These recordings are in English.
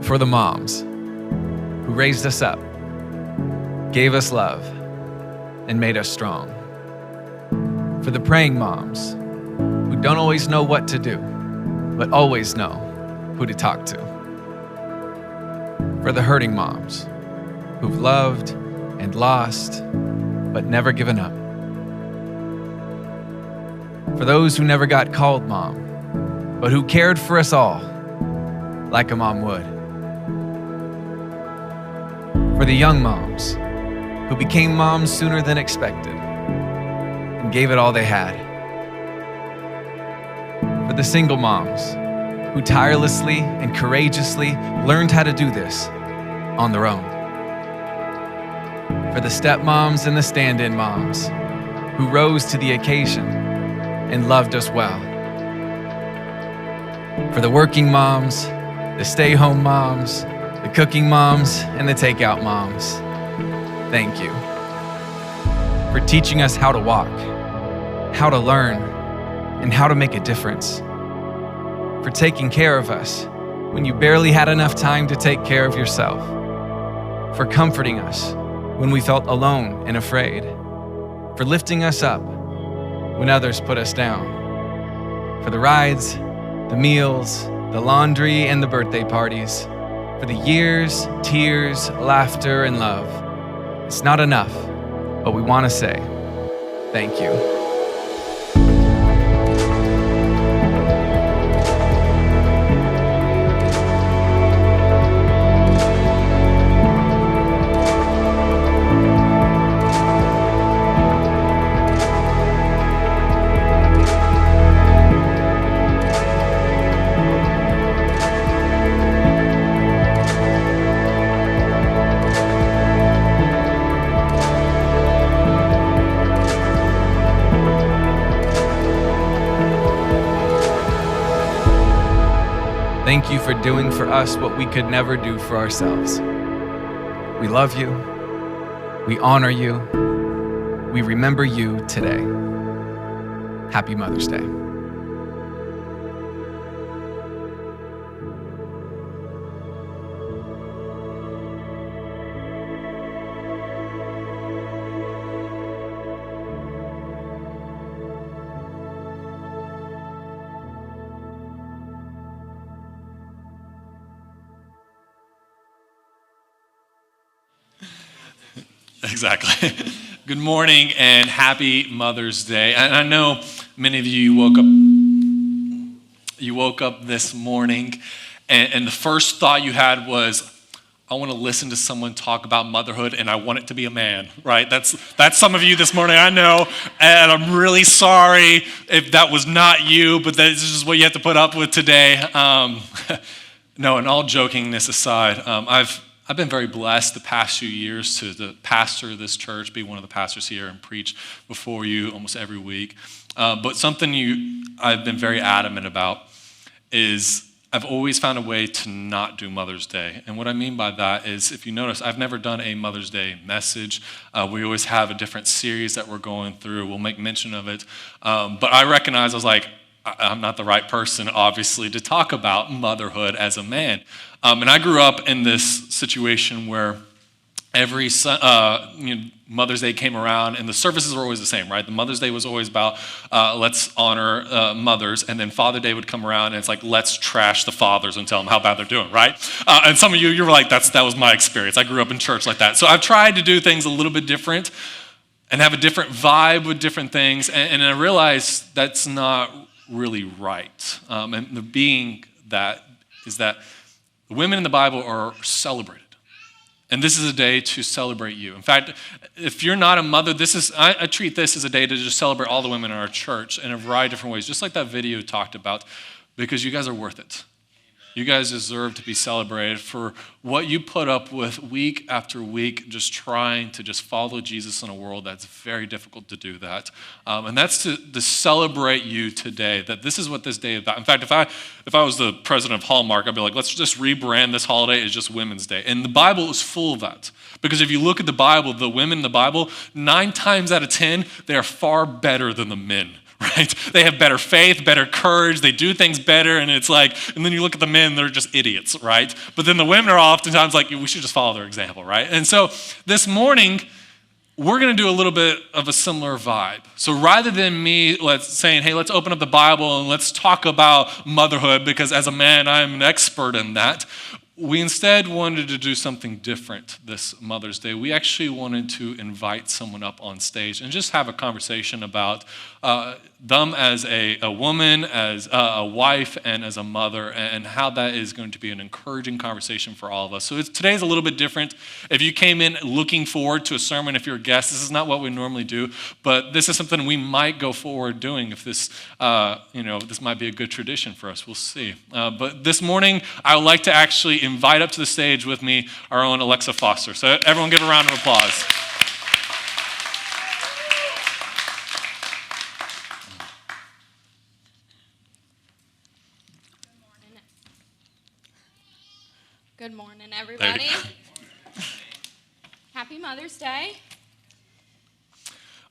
for the moms who raised us up, gave us love, and made us strong. For the praying moms who don't always know what to do, but always know who to talk to. For the hurting moms who've loved and lost, but never given up. For those who never got called mom, but who cared for us all like a mom would. For the young moms who became moms sooner than expected and gave it all they had. For the single moms who tirelessly and courageously learned how to do this on their own. For the stepmoms and the stand-in moms who rose to the occasion and loved us well. For the working moms, the stay-home moms, the cooking moms, and the takeout moms, thank you for teaching us how to walk, how to learn, and how to make a difference. For taking care of us when you barely had enough time to take care of yourself. For comforting us when we felt alone and afraid. For lifting us up when others put us down. For the rides, the meals, the laundry, and the birthday parties. For the years, tears, laughter, and love. It's not enough, but we want to say thank you. Thank you for doing for us what we could never do for ourselves. We love you. We honor you. We remember you today. Happy Mother's Day. Exactly. Good morning and happy Mother's Day. And I know many of you woke up this morning and the first thought you had was, I want to listen to someone talk about motherhood and I want it to be a man, right? That's some of you this morning, I know, and I'm really sorry if that was not you, but that's just what you have to put up with today. No, and all jokingness aside, I've been very blessed the past few years to pastor this church, be one of the pastors here and preach before you almost every week. But something I've been very adamant about is I've always found a way to not do Mother's Day. And what I mean by that is, if you notice, I've never done a Mother's Day message. We always have a different series that we're going through. We'll make mention of it. But I recognize, I was like, I'm not the right person, obviously, to talk about motherhood as a man. And I grew up in this situation where every Mother's Day came around, and the services were always the same, right? The Mother's Day was always about let's honor mothers, and then Father Day would come around, and it's like let's trash the fathers and tell them how bad they're doing, right? And some of you were like, that was my experience. I grew up in church like that. So I've tried to do things a little bit different and have a different vibe with different things, and I realized that's not really right. And the being that is that the women in the Bible are celebrated. And this is a day to celebrate you. In fact, if you're not a mother, I treat this as a day to just celebrate all the women in our church in a variety of different ways, just like that video talked about, because you guys are worth it. You guys deserve to be celebrated for what you put up with week after week, just trying to just follow Jesus in a world that's very difficult to do that. And that's to celebrate you today, that this is what this day is about. In fact, if I was the president of Hallmark, I'd be like, let's just rebrand this holiday as just Women's Day. And the Bible is full of that. Because if you look at the Bible, the women in the Bible, 9 times out of 10, they are far better than the men. right? They have better faith, better courage, they do things better, and it's like, and then you look at the men, they're just idiots, right? But then the women are oftentimes like, we should just follow their example, right? And so this morning, we're going to do a little bit of a similar vibe. So rather than me saying, hey, let's open up the Bible and let's talk about motherhood, because as a man, I'm an expert in that, we instead wanted to do something different this Mother's Day. We actually wanted to invite someone up on stage and just have a conversation about them as a woman, as a wife, and as a mother, and how that is going to be an encouraging conversation for all of us. So today's a little bit different. If you came in looking forward to a sermon, if you're a guest, this is not what we normally do, but this is something we might go forward doing if this, this might be a good tradition for us. We'll see. But this morning, I would like to actually invite up to the stage with me our own Alexa Foster. So everyone give a round of applause. Good morning, everybody. Happy Mother's Day.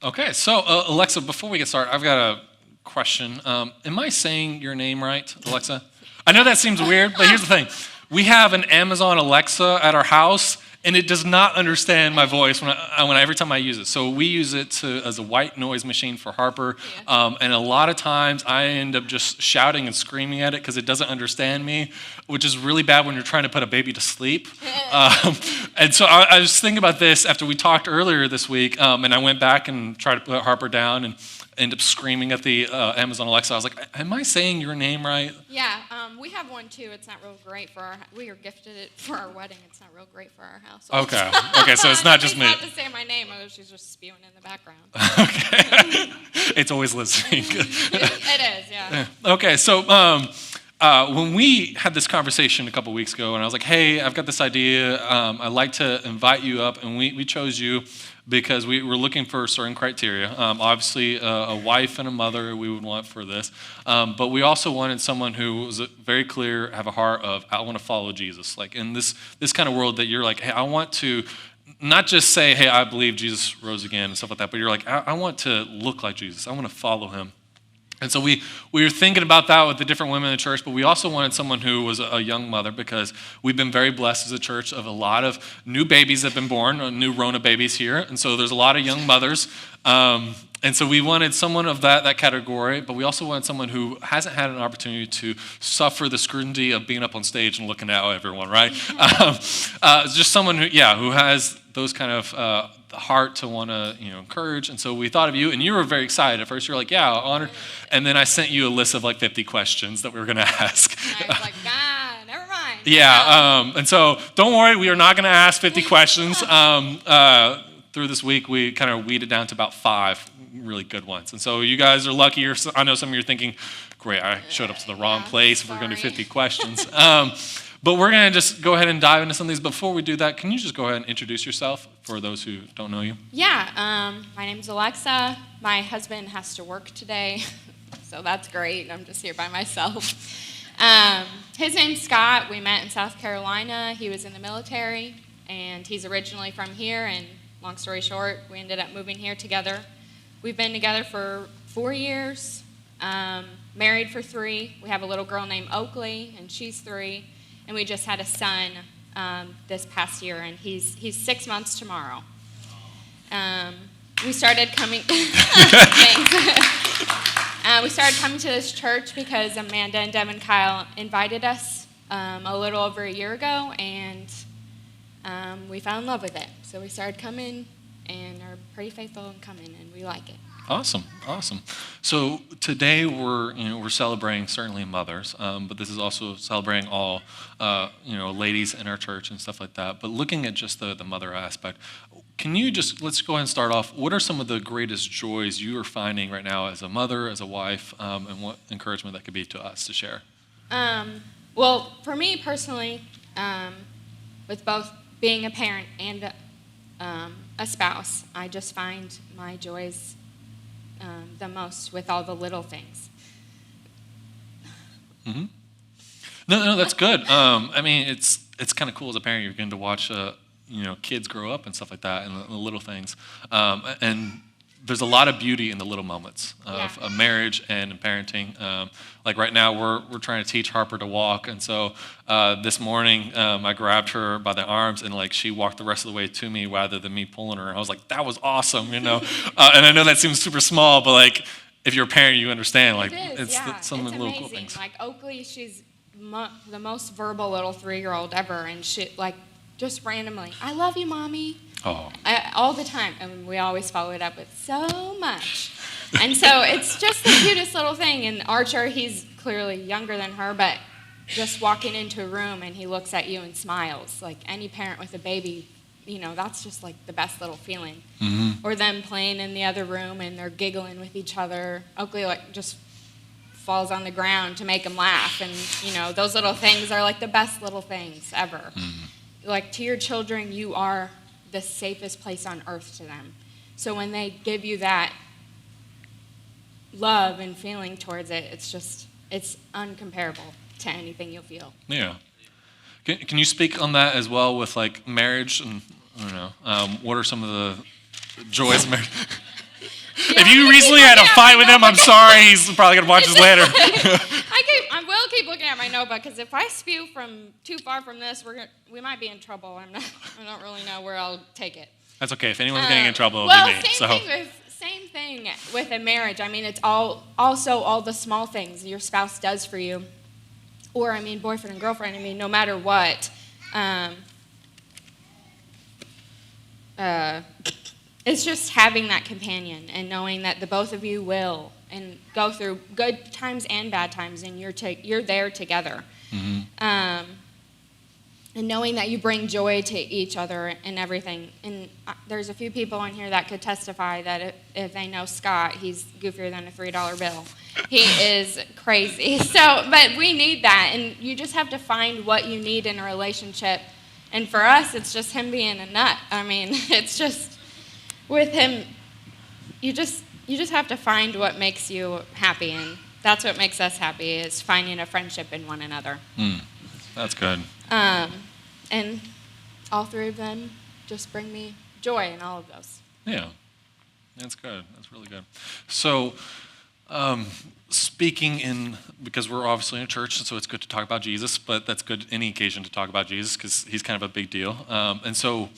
Okay, so Alexa, before we get started, I've got a question. Am I saying your name right, Alexa? I know that seems weird, but here's the thing. We have an Amazon Alexa at our house, and it does not understand my voice every time I use it. So we use it as a white noise machine for Harper, and a lot of times I end up just shouting and screaming at it because it doesn't understand me, which is really bad when you're trying to put a baby to sleep. And so I was thinking about this after we talked earlier this week, and I went back and tried to put Harper down and end up screaming at the Amazon Alexa. I was like, am I saying your name right? Yeah, we have one too. It's not real great for we were gifted it for our wedding. It's not real great for our house. Okay, so it's not just me. Not to say my name. She's just spewing in the background. Okay. It's always listening. It is, yeah. Okay, so when we had this conversation a couple weeks ago, and I was like, hey, I've got this idea. I'd like to invite you up, and we chose you because we were looking for certain criteria. Obviously, a wife and a mother we would want for this. But we also wanted someone who was very clear, have a heart of, I want to follow Jesus. Like in this kind of world that you're like, hey, I want to not just say, hey, I believe Jesus rose again and stuff like that, but you're like, I want to look like Jesus. I want to follow him. And so we were thinking about that with the different women in the church, but we also wanted someone who was a young mother because we've been very blessed as a church of a lot of new babies that have been born, new Rona babies here. And so there's a lot of young mothers. And so we wanted someone of that category, but we also wanted someone who hasn't had an opportunity to suffer the scrutiny of being up on stage and looking at everyone, right? Just someone who has those kind of the heart to want to encourage. And so we thought of you, and you were very excited at first. You're like, yeah, honored. And then I sent you a list of like 50 questions that we were going to ask. And I was like, never mind. Yeah, and so don't worry, we are not going to ask 50 questions. Through this week, we kind of weeded down to about 5 really good ones. And so you guys are lucky. I know some of you are thinking, great, I showed up to the wrong place if we're going to do 50 questions. But we're going to just go ahead and dive into some of these. Before we do that, can you just go ahead and introduce yourself for those who don't know you? Yeah, my name's Alexa. My husband has to work today, so that's great. I'm just here by myself. His name's Scott. We met in South Carolina. He was in the military, and he's originally from here. And long story short, we ended up moving here together. We've been together for 4 years, married for 3. We have a little girl named Oakley, and she's 3. And we just had a son this past year, and he's 6 months tomorrow. We started coming. We started coming to this church because Amanda and Devin Kyle invited us a little over a year ago, and we fell in love with it. So we started coming, and are pretty faithful in coming, and we like it. Awesome. So today we're celebrating certainly mothers, but this is also celebrating all ladies in our church and stuff like that. But looking at just the mother aspect, let's go ahead and start off. What are some of the greatest joys you are finding right now as a mother, as a wife, and what encouragement that could be to us to share? Well, for me personally, with both being a parent and a spouse, I just find my joys the most with all the little things. Mm-hmm. No, that's good. I mean, it's kind of cool as a parent. You're getting to watch, kids grow up and stuff like that, and the little things. And there's a lot of beauty in the little moments of Yeah. a marriage and in parenting. Like right now, we're trying to teach Harper to walk, and so this morning I grabbed her by the arms, and like she walked the rest of the way to me rather than me pulling her. I was like, that was awesome, you know. And I know that seems super small, but like if you're a parent, you understand. Like It is, yeah. some It's little cool amazing. things. Like Oakley, she's the most verbal little 3-year-old ever, and she like just randomly, "I love you, mommy." Oh, All the time, and we always follow it up with so much. And so it's just the cutest little thing. And Archer, he's clearly younger than her, but just walking into a room and he looks at you and smiles. Like any parent with a baby, you know, that's just like the best little feeling. mm-hmm. Or them playing in the other room and they're giggling with each other. Oakley like just falls on the ground to make him laugh, and you know those little things are like the best little things ever. Like to your children, you are the safest place on earth to them. So when they give you that love and feeling towards it, it's uncomparable to anything you'll feel. Yeah. Can you speak on that as well with like marriage and I don't know, what are some of the joys of marriage? If you recently had a fight with him, I'm sorry. He's probably gonna watch this later. I will keep looking at my notebook because if I spew from too far from this, we might be in trouble. I don't really know where I'll take it. That's okay. If anyone's getting in trouble, it'll Well, be me. same thing with a marriage. I mean, it's also all the small things your spouse does for you, or I mean, boyfriend and girlfriend. I mean, no matter what. It's just having that companion and knowing that the both of you will and go through good times and bad times, and you're there together. Mm-hmm. And knowing that you bring joy to each other and everything. And there's a few people in here that could testify that if they know Scott, he's goofier than a $3 bill. He is crazy. But we need that, and you just have to find what you need in a relationship. And for us, it's just him being a nut. I mean, it's just with him, you just have to find what makes you happy, and that's what makes us happy, is finding a friendship in one another. That's good. And all three of them just bring me joy in all of those. Yeah, that's good. That's really good. So, because we're obviously in a church, so it's good to talk about Jesus, but that's good any occasion to talk about Jesus because he's kind of a big deal. And so,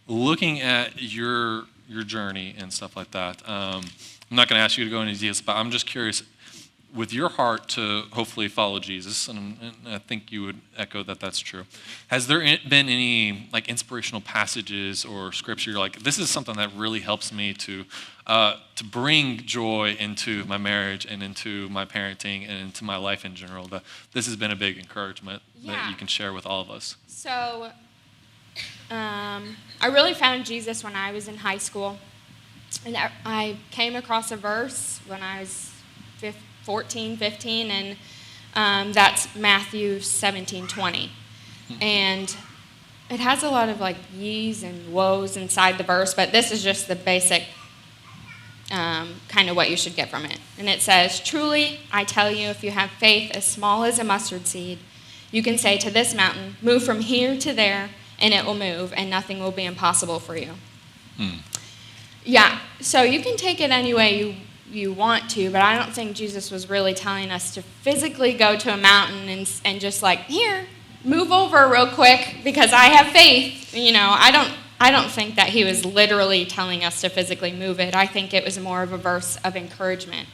looking at your journey and stuff like that, I'm not going to ask you to go into details, but I'm just curious, with your heart to hopefully follow Jesus, and I think you would echo that that's true. Has there been any like inspirational passages or scripture you're like, this is something that really helps me to bring joy into my marriage and into my parenting and into my life in general? That this has been a big encouragement that you can share with all of us. So, I really found Jesus when I was in high school, and I came across a verse when I was 14, 15, and that's Matthew 17:20. And it has a lot of like ye's and woes inside the verse, but this is just the basic kind of what you should get from it. And it says, "Truly, I tell you, if you have faith as small as a mustard seed, you can say to this mountain, 'Move from here to there,' and it will move, and nothing will be impossible for you." Yeah, so you can take it any way you want to, but I don't think Jesus was really telling us to physically go to a mountain and just like, here, move over real quick because I have faith. You know, I don't think that he was literally telling us to physically move it. I think it was more of a verse of encouragement,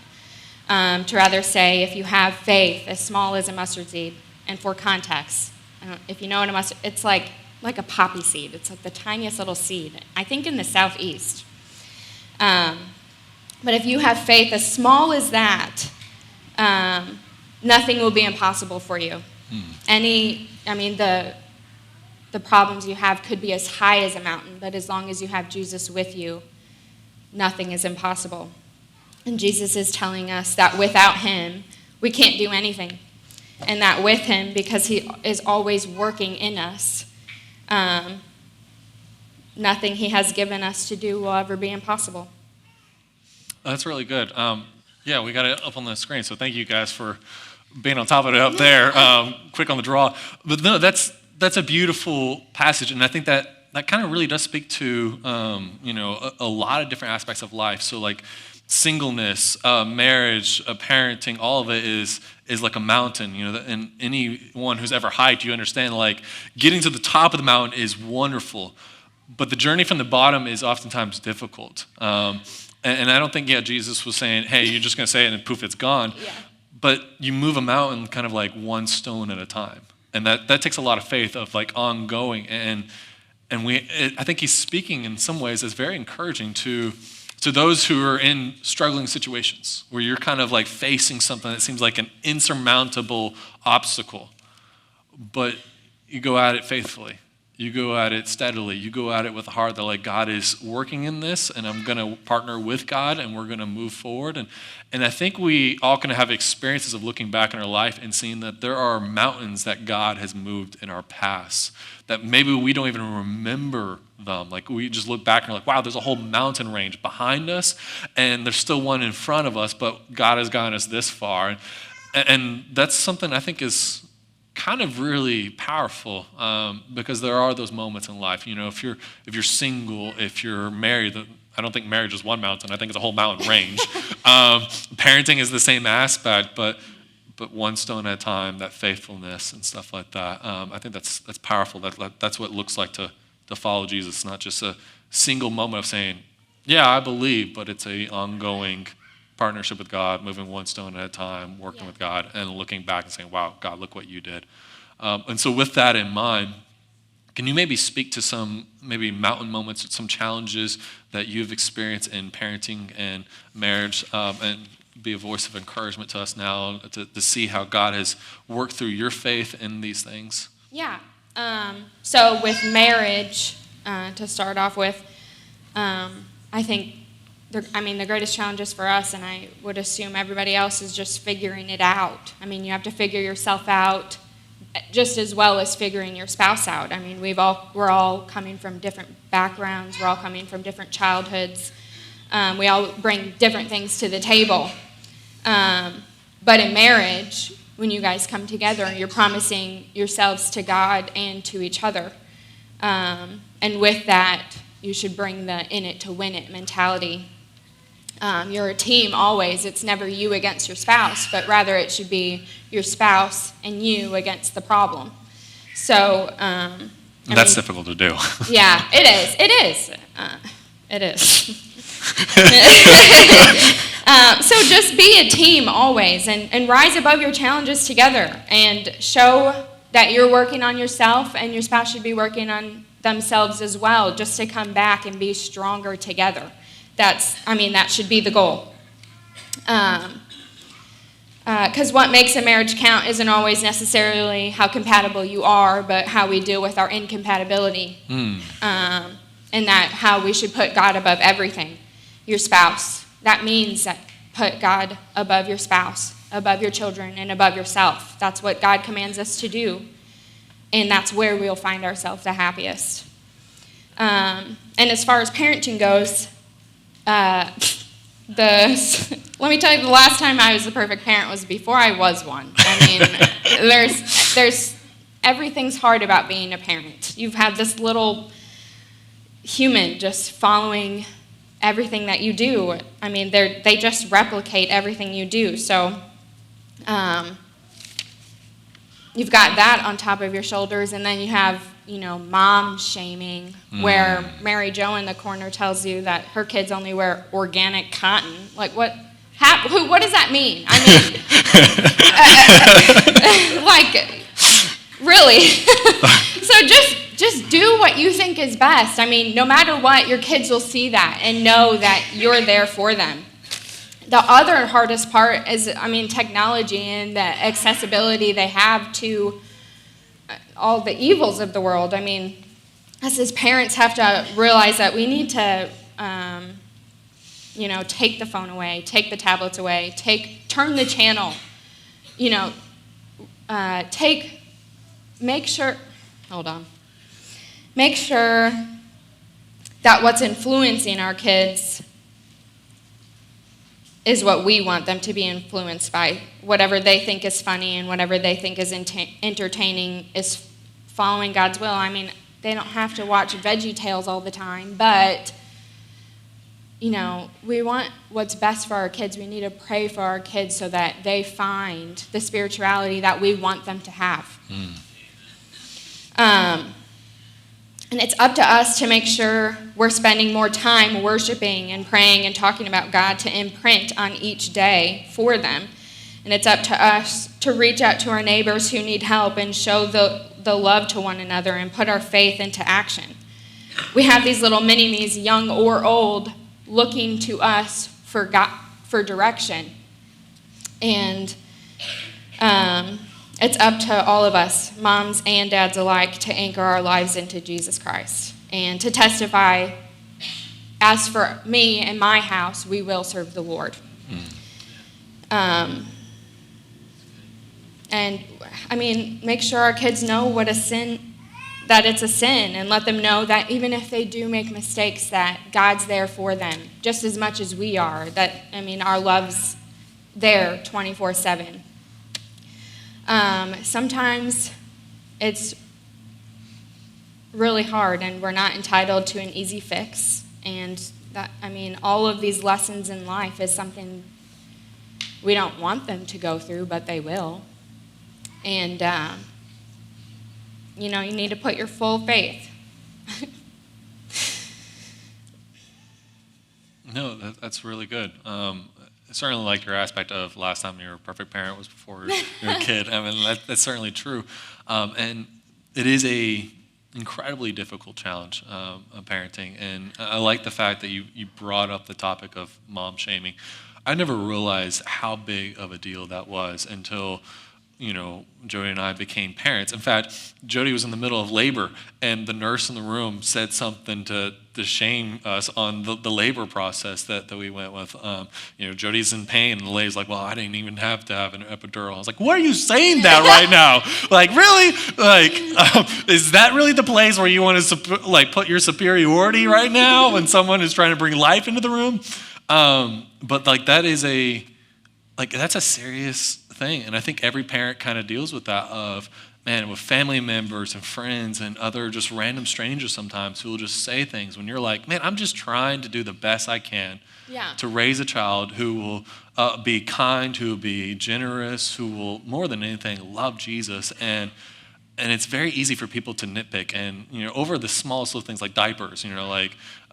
to rather say, if you have faith as small as a mustard seed. And for context, if you know what a mustard, it's like a poppy seed. It's like the tiniest little seed, I think in the southeast. But if you have faith as small as that, nothing will be impossible for you. The problems you have could be as high as a mountain, but as long as you have Jesus with you, nothing is impossible. And Jesus is telling us that without him, we can't do anything. And that with him, because he is always working in us, nothing he has given us to do will ever be impossible. That's really good. Yeah, we got it up on the screen, so thank you guys for being on top of it up there, quick on the draw. But no, that's a beautiful passage, and I think that that kind of really does speak to, a lot of different aspects of life. So like singleness, marriage, parenting, all of it is like a mountain, and anyone who's ever hiked, you understand, like getting to the top of the mountain is wonderful, but the journey from the bottom is oftentimes difficult. And I don't think, Jesus was saying, hey, you're just going to say it and poof, it's gone. Yeah. But you move a mountain kind of like one stone at a time. And that takes a lot of faith of like ongoing. And I think he's speaking in some ways as very encouraging to those who are in struggling situations where you're kind of like facing something that seems like an insurmountable obstacle. But you go at it faithfully. You go at it steadily. You go at it with a heart that like God is working in this, and I'm going to partner with God, and we're going to move forward. And I think we all kind of have experiences of looking back in our life and seeing that there are mountains that God has moved in our past that maybe we don't even remember them. Like we just look back and we're like, wow, there's a whole mountain range behind us, and there's still one in front of us, but God has gotten us this far. And that's something I think is kind of really powerful, because there are those moments in life. If you're single, if you're married, I don't think marriage is one mountain. I think it's a whole mountain range. Parenting is the same aspect, but one stone at a time, that faithfulness and stuff like that. I think that's powerful. That's what it looks like to follow Jesus. It's not just a single moment of saying, yeah, I believe, but it's a ongoing partnership with God, moving one stone at a time, working with God, and looking back and saying, wow, God, look what you did. And so with that in mind, can you maybe speak to some maybe mountain moments, some challenges that you've experienced in parenting and marriage, and be a voice of encouragement to us now to see how God has worked through your faith in these things? Yeah. So with marriage, to start off with, I think the greatest challenges for us, and I would assume everybody else, is just figuring it out. You have to figure yourself out just as well as figuring your spouse out. We're all coming from different backgrounds. We're all coming from different childhoods. We all bring different things to the table. But in marriage, when you guys come together, you're promising yourselves to God and to each other. And with that, you should bring the in it to win it mentality. You're a team always. It's never you against your spouse, but rather it should be your spouse and you against the problem. So that's difficult to do. Yeah, it is. It is. So just be a team always, and rise above your challenges together, and show that you're working on yourself, and your spouse should be working on themselves as well, just to come back and be stronger together. That should be the goal. Because what makes a marriage count isn't always necessarily how compatible you are, but how we deal with our incompatibility. And that how we should put God above everything. Your spouse. That means that put God above your spouse, above your children, and above yourself. That's what God commands us to do. And that's where we'll find ourselves the happiest. And as far as parenting goes, let me tell you, the last time I was the perfect parent was before I was one. There's everything's hard about being a parent. You've had this little human just following everything that you do. They just replicate everything you do. So you've got that on top of your shoulders, and then you have, mom shaming, where Mary Jo in the corner tells you that her kids only wear organic cotton. Like, what does that mean? Really? So just do what you think is best. No matter what, your kids will see that and know that you're there for them. The other hardest part is, technology and the accessibility they have to all the evils of the world. Us as parents have to realize that we need to, take the phone away, take the tablets away, turn the channel, make sure that what's influencing our kids is what we want them to be influenced by. Whatever they think is funny and whatever they think is entertaining is following God's will. they don't have to watch Veggie Tales all the time, but we want what's best for our kids. We need to pray for our kids so that they find the spirituality that we want them to have. And it's up to us to make sure we're spending more time worshiping and praying and talking about God to imprint on each day for them. And it's up to us to reach out to our neighbors who need help and show the love to one another and put our faith into action. We have these little mini-me's, young or old, looking to us for direction. And it's up to all of us, moms and dads alike, to anchor our lives into Jesus Christ and to testify, as for me and my house, we will serve the Lord. And make sure our kids know what that it's a sin, and let them know that even if they do make mistakes, that God's there for them just as much as we are. Our love's there 24/7. Sometimes it's really hard, and we're not entitled to an easy fix. And all of these lessons in life is something we don't want them to go through, but they will. And, you need to put your full faith. No, that's really good. Certainly like your aspect of last time you were a perfect parent was before you were a kid. That's certainly true. And it is a incredibly difficult challenge of parenting. And I like the fact that you brought up the topic of mom shaming. I never realized how big of a deal that was until Jody and I became parents. In fact, Jody was in the middle of labor, and the nurse in the room said something to shame us on the labor process that we went with. Jody's in pain, and the lady's like, well, I didn't even have to have an epidural. I was like, why are you saying that right now? Like, really? Is that really the place where you want to put your superiority right now when someone is trying to bring life into the room? But that is that's a serious thing. And I think every parent kind of deals with that with family members and friends and other just random strangers sometimes who will just say things when you're like, man, I'm just trying to do the best I can to raise a child who will be kind, who will be generous, who will, more than anything, love Jesus. And it's very easy for people to nitpick and, over the smallest little things like diapers,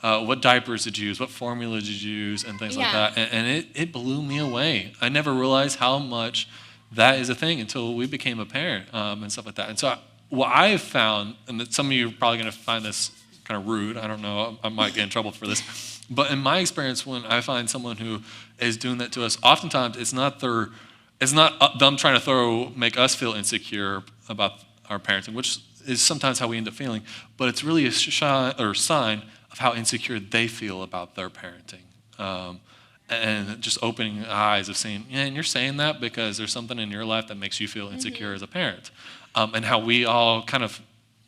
what diapers did you use, what formula did you use, and things like that. And it blew me away. I never realized how much that is a thing until we became a parent and stuff like that. And so what I have found, and that some of you are probably going to find this kind of rude, I don't know, I might get in trouble for this, but in my experience, when I find someone who is doing that to us, oftentimes it's not them trying to make us feel insecure about our parenting, which is sometimes how we end up feeling, but it's really a sign of how insecure they feel about their parenting. And just opening eyes of saying, and you're saying that because there's something in your life that makes you feel insecure as a parent. And how we all kind of,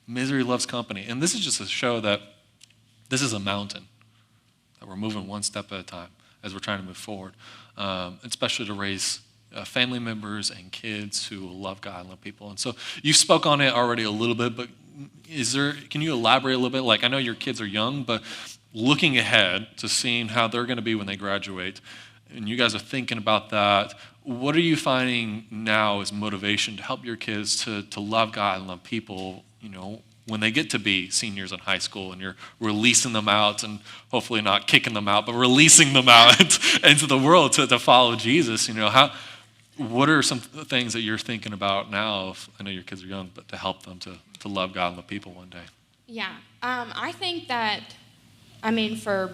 misery loves company. And this is just to show that this is a mountain, that we're moving one step at a time as we're trying to move forward, especially to raise family members and kids who will love God and love people. And so you spoke on it already a little bit, but can you elaborate a little bit? I know your kids are young, but looking ahead to seeing how they're going to be when they graduate, and you guys are thinking about that, what are you finding now as motivation to help your kids to love God and love people, when they get to be seniors in high school and you're releasing them out, and hopefully not kicking them out, but releasing them out into the world to follow Jesus? What are some things that you're thinking about now? I know your kids are young, but to help them to love God and love people one day. Yeah, I think that, for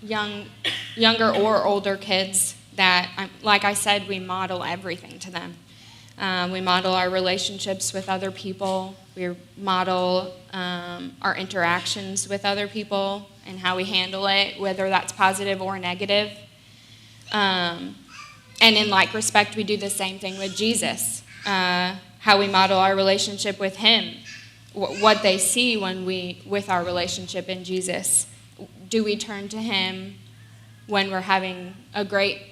younger or older kids, that, like I said, we model everything to them. We model our relationships with other people. We model our interactions with other people and how we handle it, whether that's positive or negative. And in like respect, we do the same thing with Jesus, how we model our relationship with him, what they see with our relationship in Jesus. Do we turn to him when we're having a great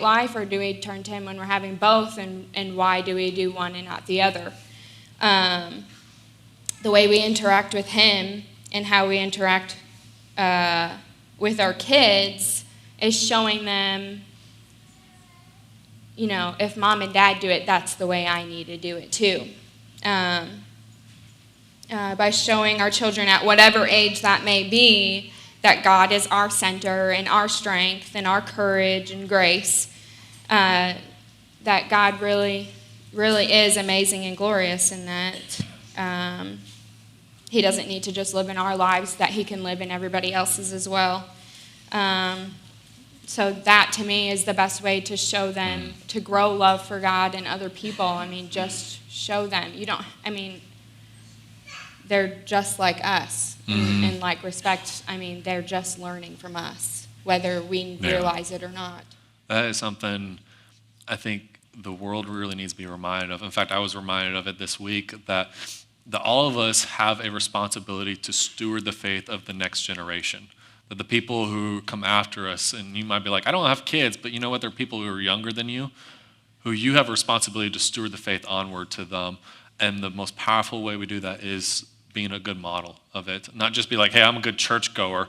life, or do we turn to him when we're having both, and why do we do one and not the other? the way we interact with him and how we interact with our kids is showing them, you know, if mom and dad do it, that's the way I need to do it too. By showing our children at whatever age that may be that God is our center and our strength and our courage and grace, that God really, really is amazing and glorious, and that he doesn't need to just live in our lives, that he can live in everybody else's as well. So that, to me, is the best way to show them, to grow love for God and other people. I mean, just show them. They're just like us in like respect. I mean, they're just learning from us, whether we realize it or not. That is something I think the world really needs to be reminded of. In fact, I was reminded of it this week, that all of us have a responsibility to steward the faith of the next generation. That the people who come after us, and you might be like, I don't have kids, but you know what? There are people who are younger than you, who you have a responsibility to steward the faith onward to them. And the most powerful way we do that is being a good model of it. Not just be like, hey, I'm a good churchgoer,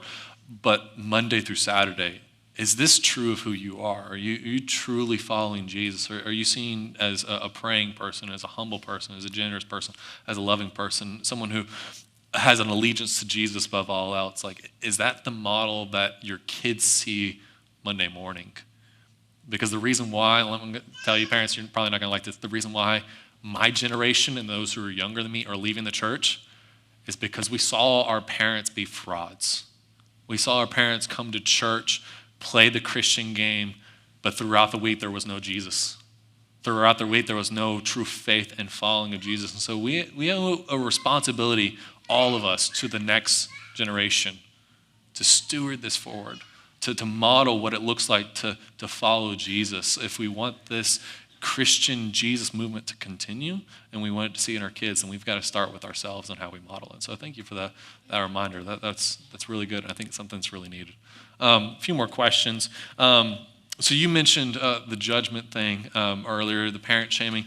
but Monday through Saturday, is this true of who you are? Are you truly following Jesus? Or are you seen as a praying person, as a humble person, as a generous person, as a loving person, someone who has an allegiance to Jesus above all else? Like, is that the model that your kids see Monday morning? Because the reason why, I'm going to tell you parents, you're probably not going to like this, the reason why my generation and those who are younger than me are leaving the church is because we saw our parents be frauds. We saw our parents come to church, play the Christian game, but throughout the week there was no Jesus. Throughout the week there was no true faith and following of Jesus. And so we owe a responsibility, all of us, to the next generation to steward this forward, to model what it looks like to follow Jesus. If we want this Christian Jesus movement to continue and we want it to see in our kids, then we've got to start with ourselves and how we model it. So thank you for that reminder. That's really good. I think it's something that's really needed. A few more questions. So you mentioned the judgment thing earlier, the parent shaming.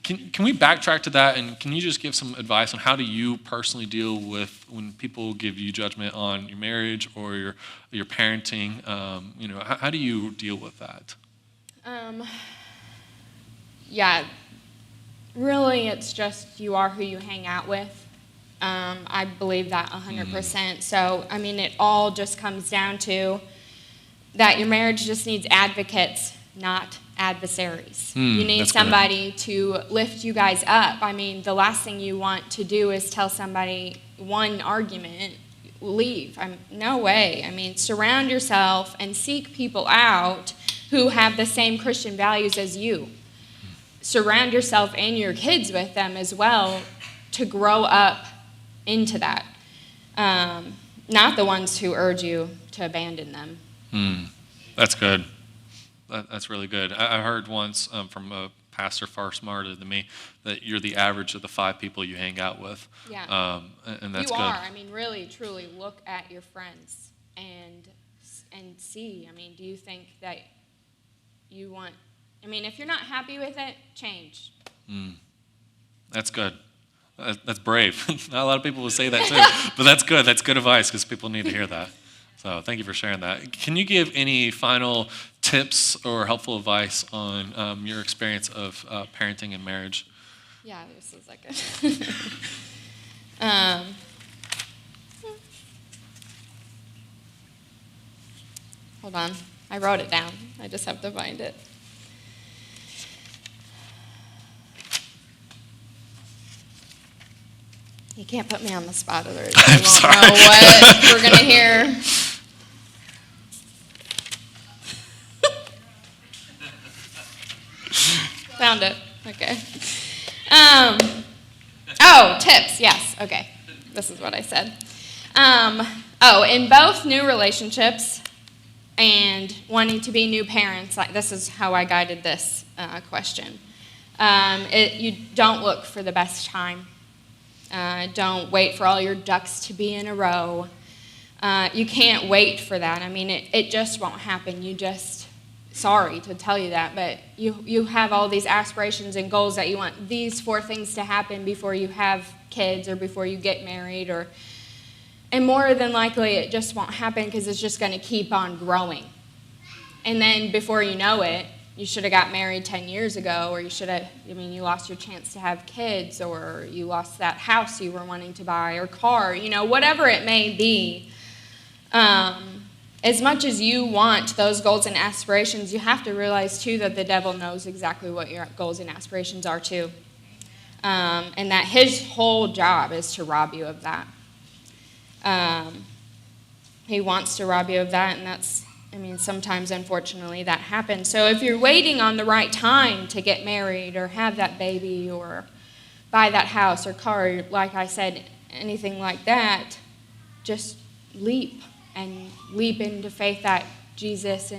Can we backtrack to that, and can you just give some advice on how do you personally deal with when people give you judgment on your marriage or your parenting? How do you deal with that? Yeah, really, it's just you are who you hang out with. I believe that 100%. So, I mean, it all just comes down to that your marriage just needs advocates, not adversaries. You need somebody to lift you guys up. I mean, the last thing you want to do is tell somebody one argument, leave. No way. I mean, surround yourself and seek people out who have the same Christian values as you. Surround yourself and your kids with them as well to grow up into that. Not the ones who urge you to abandon them. That's good. That's really good. I heard once from a pastor far smarter than me that you're the average of the 5 people you hang out with. Yeah. And that's you good. are. I mean, really, truly look at your friends and see. I mean, do you think that you want... I mean, if you're not happy with it, change. That's good. That's brave. Not a lot of people will say that too, but that's good. That's good advice because people need to hear that. So thank you for sharing that. Can you give any final tips or helpful advice on your experience of parenting and marriage? Yeah, this is like a... Hold on. I wrote it down. I just have to find it. You can't put me on the spot, otherwise I won't know what we're going to hear. Found it. Okay. Tips. Yes. Okay. This is what I said. In both new relationships and wanting to be new parents, this is how I guided this question. You don't look for the best time. Don't wait for all your ducks to be in a row. You can't wait for that. I mean, it just won't happen. Sorry to tell you that, but you have all these aspirations and goals that you want these 4 things to happen before you have kids or before you get married, and more than likely it just won't happen because it's just going to keep on growing. And then before you know it, you should have got married 10 years ago, or you lost your chance to have kids, or you lost that house you were wanting to buy, or car, whatever it may be. As much as you want those goals and aspirations, you have to realize, too, that the devil knows exactly what your goals and aspirations are, too. And that his whole job is to rob you of that. He wants to rob you of that, and sometimes, unfortunately, that happens. So if you're waiting on the right time to get married or have that baby or buy that house or car, like I said, anything like that, just leap into faith that Jesus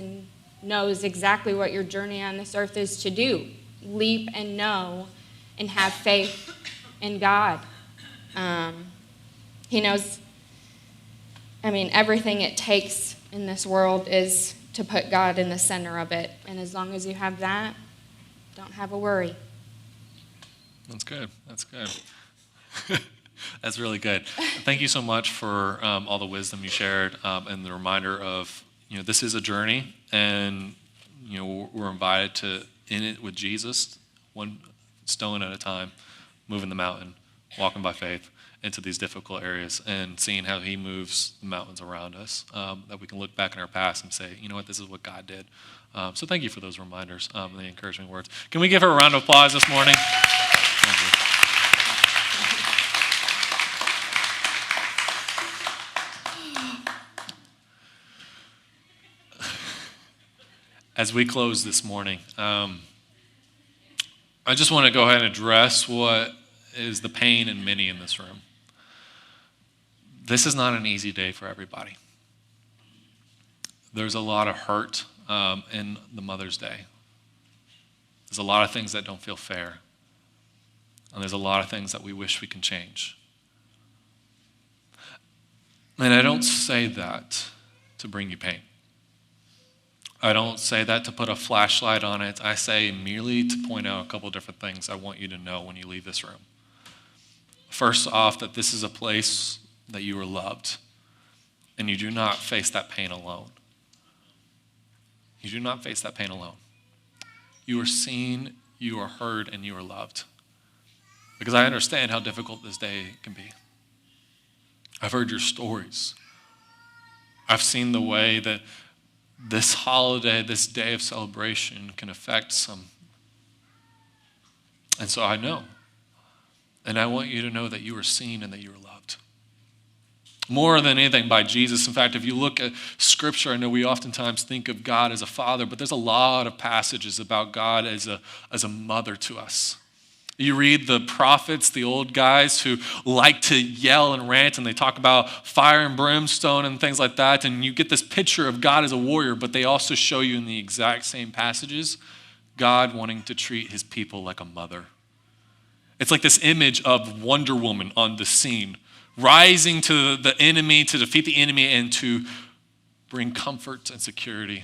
knows exactly what your journey on this earth is to do. Leap and know and have faith in God. He knows, everything it takes in this world is to put God in the center of it. And as long as you have that, don't have a worry. That's good. That's really good. Thank you so much for all the wisdom you shared and the reminder of, this is a journey, and, we're invited to, in it with Jesus, one stone at a time, moving the mountain, walking by faith into these difficult areas and seeing how he moves the mountains around us, that we can look back in our past and say, this is what God did. So thank you for those reminders and the encouraging words. Can we give her a round of applause this morning? Thank you. As we close this morning, I just want to go ahead and address what is the pain in many in this room. This is not an easy day for everybody. There's a lot of hurt in the Mother's Day. There's a lot of things that don't feel fair. And there's a lot of things that we wish we can change. And I don't say that to bring you pain. I don't say that to put a flashlight on it. I say merely to point out a couple different things I want you to know when you leave this room. First off, that this is a place that you are loved, and you do not face that pain alone. You do not face that pain alone. You are seen, you are heard, and you are loved. Because I understand how difficult this day can be. I've heard your stories. I've seen the way that this holiday, this day of celebration can affect some. And so I know. And I want you to know that you are seen and that you are loved. More than anything by Jesus. In fact, if you look at Scripture, I know we oftentimes think of God as a father, but there's a lot of passages about God as a mother to us. You read the prophets, the old guys who like to yell and rant, and they talk about fire and brimstone and things like that, and you get this picture of God as a warrior, but they also show you in the exact same passages God wanting to treat his people like a mother. It's like this image of Wonder Woman on the scene, rising to the enemy, to defeat the enemy, and to bring comfort and security.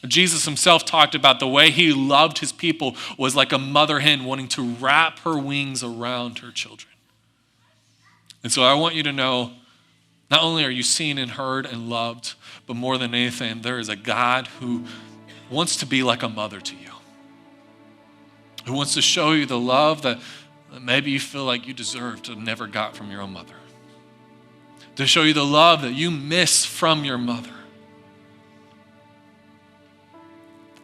Jesus himself talked about the way he loved his people was like a mother hen wanting to wrap her wings around her children. And so I want you to know, not only are you seen and heard and loved, but more than anything, there is a God who wants to be like a mother to you, who wants to show you the love that maybe you feel like you deserve to never got from your own mother, to show you the love that you miss from your mother.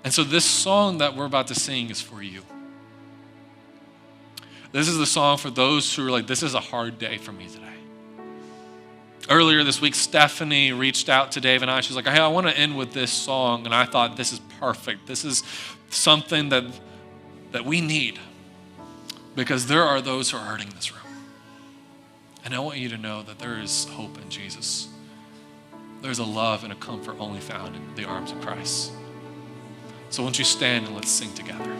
And so this song that we're about to sing is for you. This is the song for those who are like, this is a hard day for me today. Earlier this week, Stephanie reached out to Dave and I. She's like, hey, I want to end with this song. And I thought, this is perfect. This is something that we need, because there are those who are hurting in this room. And I want you to know that there is hope in Jesus. There's a love and a comfort only found in the arms of Christ. So won't you stand and let's sing together.